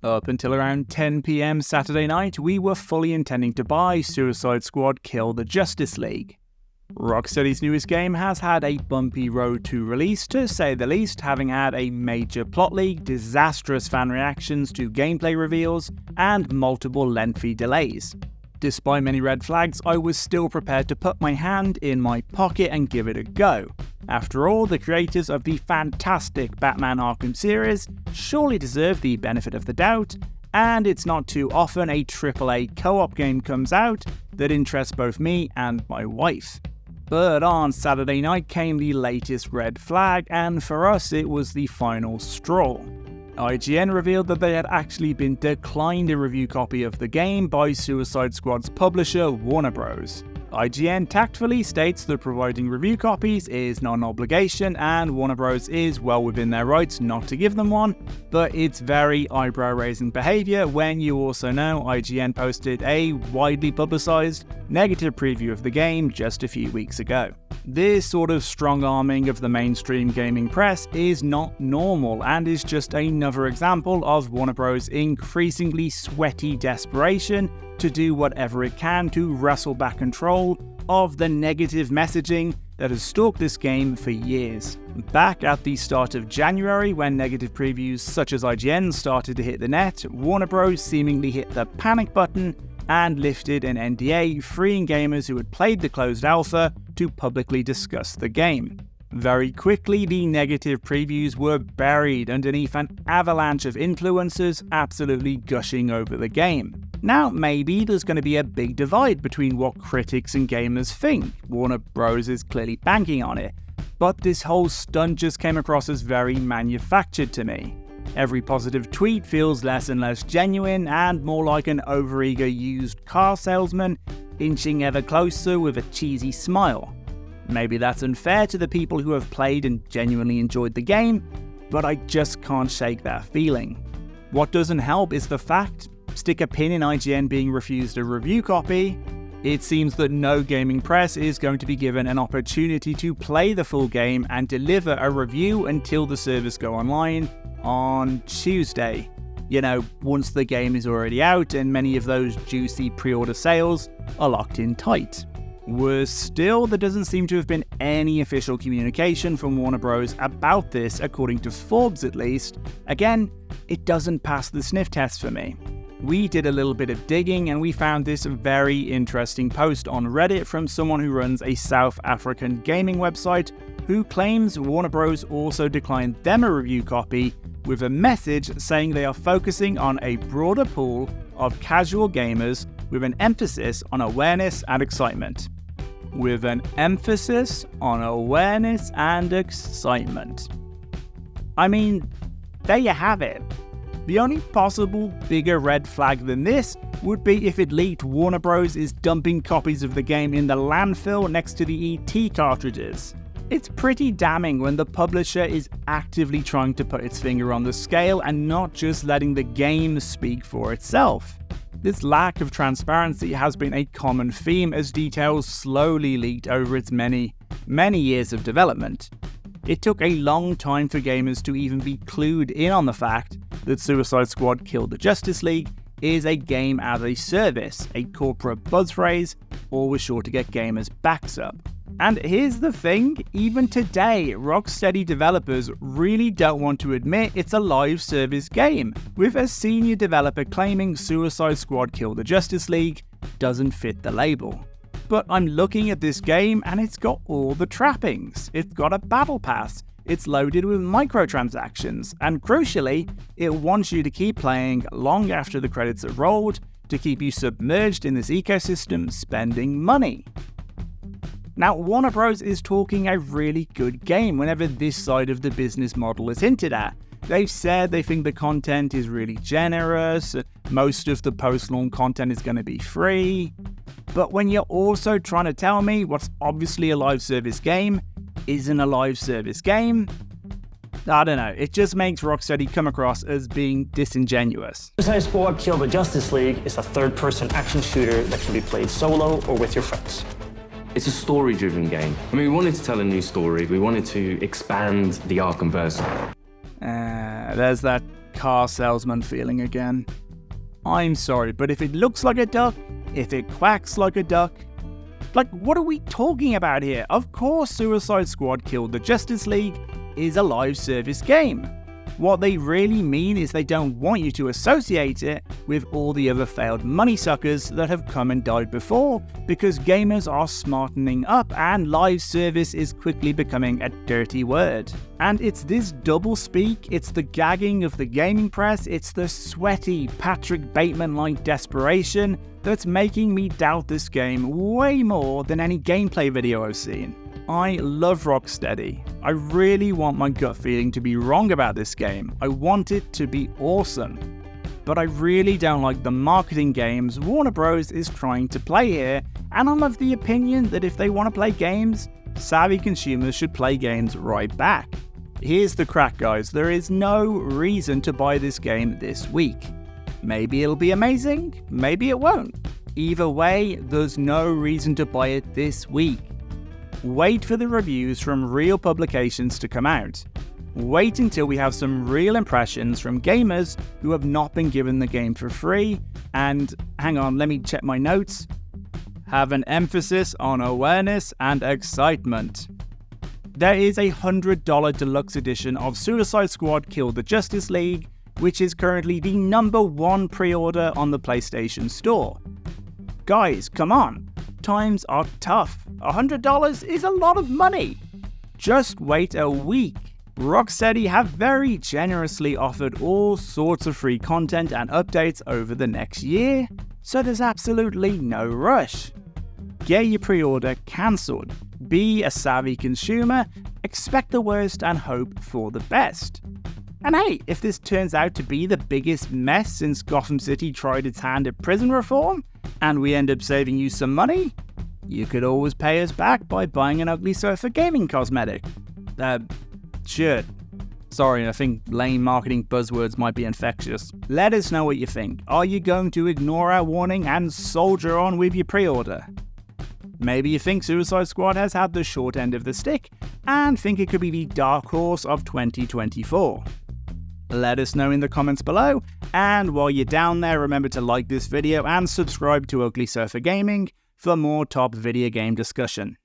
Up until around 10 PM Saturday night, we were fully intending to buy Suicide Squad Kill the Justice League. Rocksteady's newest game has had a bumpy road to release, to say the least, having had a major plot leak, disastrous fan reactions to gameplay reveals, and multiple lengthy delays. Despite many red flags, I was still prepared to put my hand in my pocket and give it a go. After all, the creators of the fantastic Batman Arkham series surely deserve the benefit of the doubt, and it's not too often a AAA co-op game comes out that interests both me and my wife. But on Saturday night came the latest red flag, and for us it was the final straw. IGN revealed that they had actually been declined a review copy of the game by Suicide Squad's publisher Warner Bros. IGN tactfully states that providing review copies is not an obligation and Warner Bros is well within their rights not to give them one, but it's very eyebrow-raising behaviour when you also know IGN posted a widely publicised negative preview of the game just a few weeks ago. This sort of strong-arming of the mainstream gaming press is not normal and is just another example of Warner Bros' increasingly sweaty desperation to do whatever it can to wrestle back control of the negative messaging that has stalked this game for years. Back at the start of January, when negative previews such as IGN started to hit the net, Warner Bros. Seemingly hit the panic button and lifted an NDA freeing gamers who had played the closed alpha to publicly discuss the game. Very quickly, the negative previews were buried underneath an avalanche of influencers absolutely gushing over the game. Now, maybe there's going to be a big divide between what critics and gamers think. Warner Bros. Is clearly banking on it. But this whole stunt just came across as very manufactured to me. Every positive tweet feels less and less genuine and more like an overeager used car salesman inching ever closer with a cheesy smile. Maybe that's unfair to the people who have played and genuinely enjoyed the game, but I just can't shake that feeling. What doesn't help is the fact, stick a pin in IGN being refused a review copy, it seems that no gaming press is going to be given an opportunity to play the full game and deliver a review until the servers go online on Tuesday. Once the game is already out and many of those juicy pre-order sales are locked in tight. Worse still, there doesn't seem to have been any official communication from Warner Bros. About this, according to Forbes at least. Again, it doesn't pass the sniff test for me. We did a little bit of digging and we found this very interesting post on Reddit from someone who runs a South African gaming website who claims Warner Bros. Also declined them a review copy with a message saying they are focusing on a broader pool of casual gamers with an emphasis on awareness and excitement. With an emphasis on awareness and excitement. I mean, there you have it. The only possible bigger red flag than this would be if it leaked Warner Bros. Is dumping copies of the game in the landfill next to the ET cartridges. It's pretty damning when the publisher is actively trying to put its finger on the scale and not just letting the game speak for itself. This lack of transparency has been a common theme as details slowly leaked over its many years of development. It took a long time for gamers to even be clued in on the fact that Suicide Squad Kill the Justice League is a game as a service, a corporate buzz phrase always sure to get gamers' backs up. And here's the thing, even today, Rocksteady developers really don't want to admit it's a live service game, with a senior developer claiming Suicide Squad Kill the Justice League doesn't fit the label. But I'm looking at this game and it's got all the trappings. It's got a battle pass, it's loaded with microtransactions, and crucially, it wants you to keep playing long after the credits have rolled to keep you submerged in this ecosystem spending money. Now, Warner Bros. Is talking a really good game whenever this side of the business model is hinted at. They've said they think the content is really generous, most of the post-launch content is going to be free. But when you're also trying to tell me what's obviously a live service game isn't a live service game, I don't know, it just makes Rocksteady come across as being disingenuous. Suicide Squad Kill the Justice League is a third-person action shooter that can be played solo or with your friends. It's a story-driven game. We wanted to tell a new story. We wanted to expand the Arkhamverse. There's that car salesman feeling again. I'm sorry, but if it looks like a duck, if it quacks like a duck, like, what are we talking about here? Of course Suicide Squad Killed the Justice League is a live service game. What they really mean is they don't want you to associate it with all the other failed money suckers that have come and died before, because gamers are smartening up and live service is quickly becoming a dirty word. And it's this double speak, it's the gagging of the gaming press, it's the sweaty Patrick Bateman-like desperation that's making me doubt this game way more than any gameplay video I've seen. I love Rocksteady. I really want my gut feeling to be wrong about this game. I want it to be awesome. But I really don't like the marketing games Warner Bros. Is trying to play here, and I'm of the opinion that if they want to play games, savvy consumers should play games right back. Here's the crack, guys. There is no reason to buy this game this week. Maybe it'll be amazing, maybe it won't. Either way, there's no reason to buy it this week. Wait for the reviews from real publications to come out. Wait until we have some real impressions from gamers who have not been given the game for free, and hang on, let me check my notes. Have an emphasis on awareness and excitement. There is a $100 deluxe edition of Suicide Squad Killed the Justice League, which is currently the #1 pre-order on the PlayStation Store. Guys, come on. Times are tough. $100 is a lot of money. Just wait a week. Rocksteady have very generously offered all sorts of free content and updates over the next year, so there's absolutely no rush. Get your pre-order cancelled. Be a savvy consumer, expect the worst and hope for the best. And hey, if this turns out to be the biggest mess since Gotham City tried its hand at prison reform, and we end up saving you some money, you could always pay us back by buying an Ugly Sofa gaming cosmetic. Shirt. Sorry, I think lame marketing buzzwords might be infectious. Let us know what you think. Are you going to ignore our warning and soldier on with your pre-order? Maybe you think Suicide Squad has had the short end of the stick, and think it could be the dark horse of 2024. Let us know in the comments below, and while you're down there, remember to like this video and subscribe to Ugly Sofa Gaming for more top video game discussion.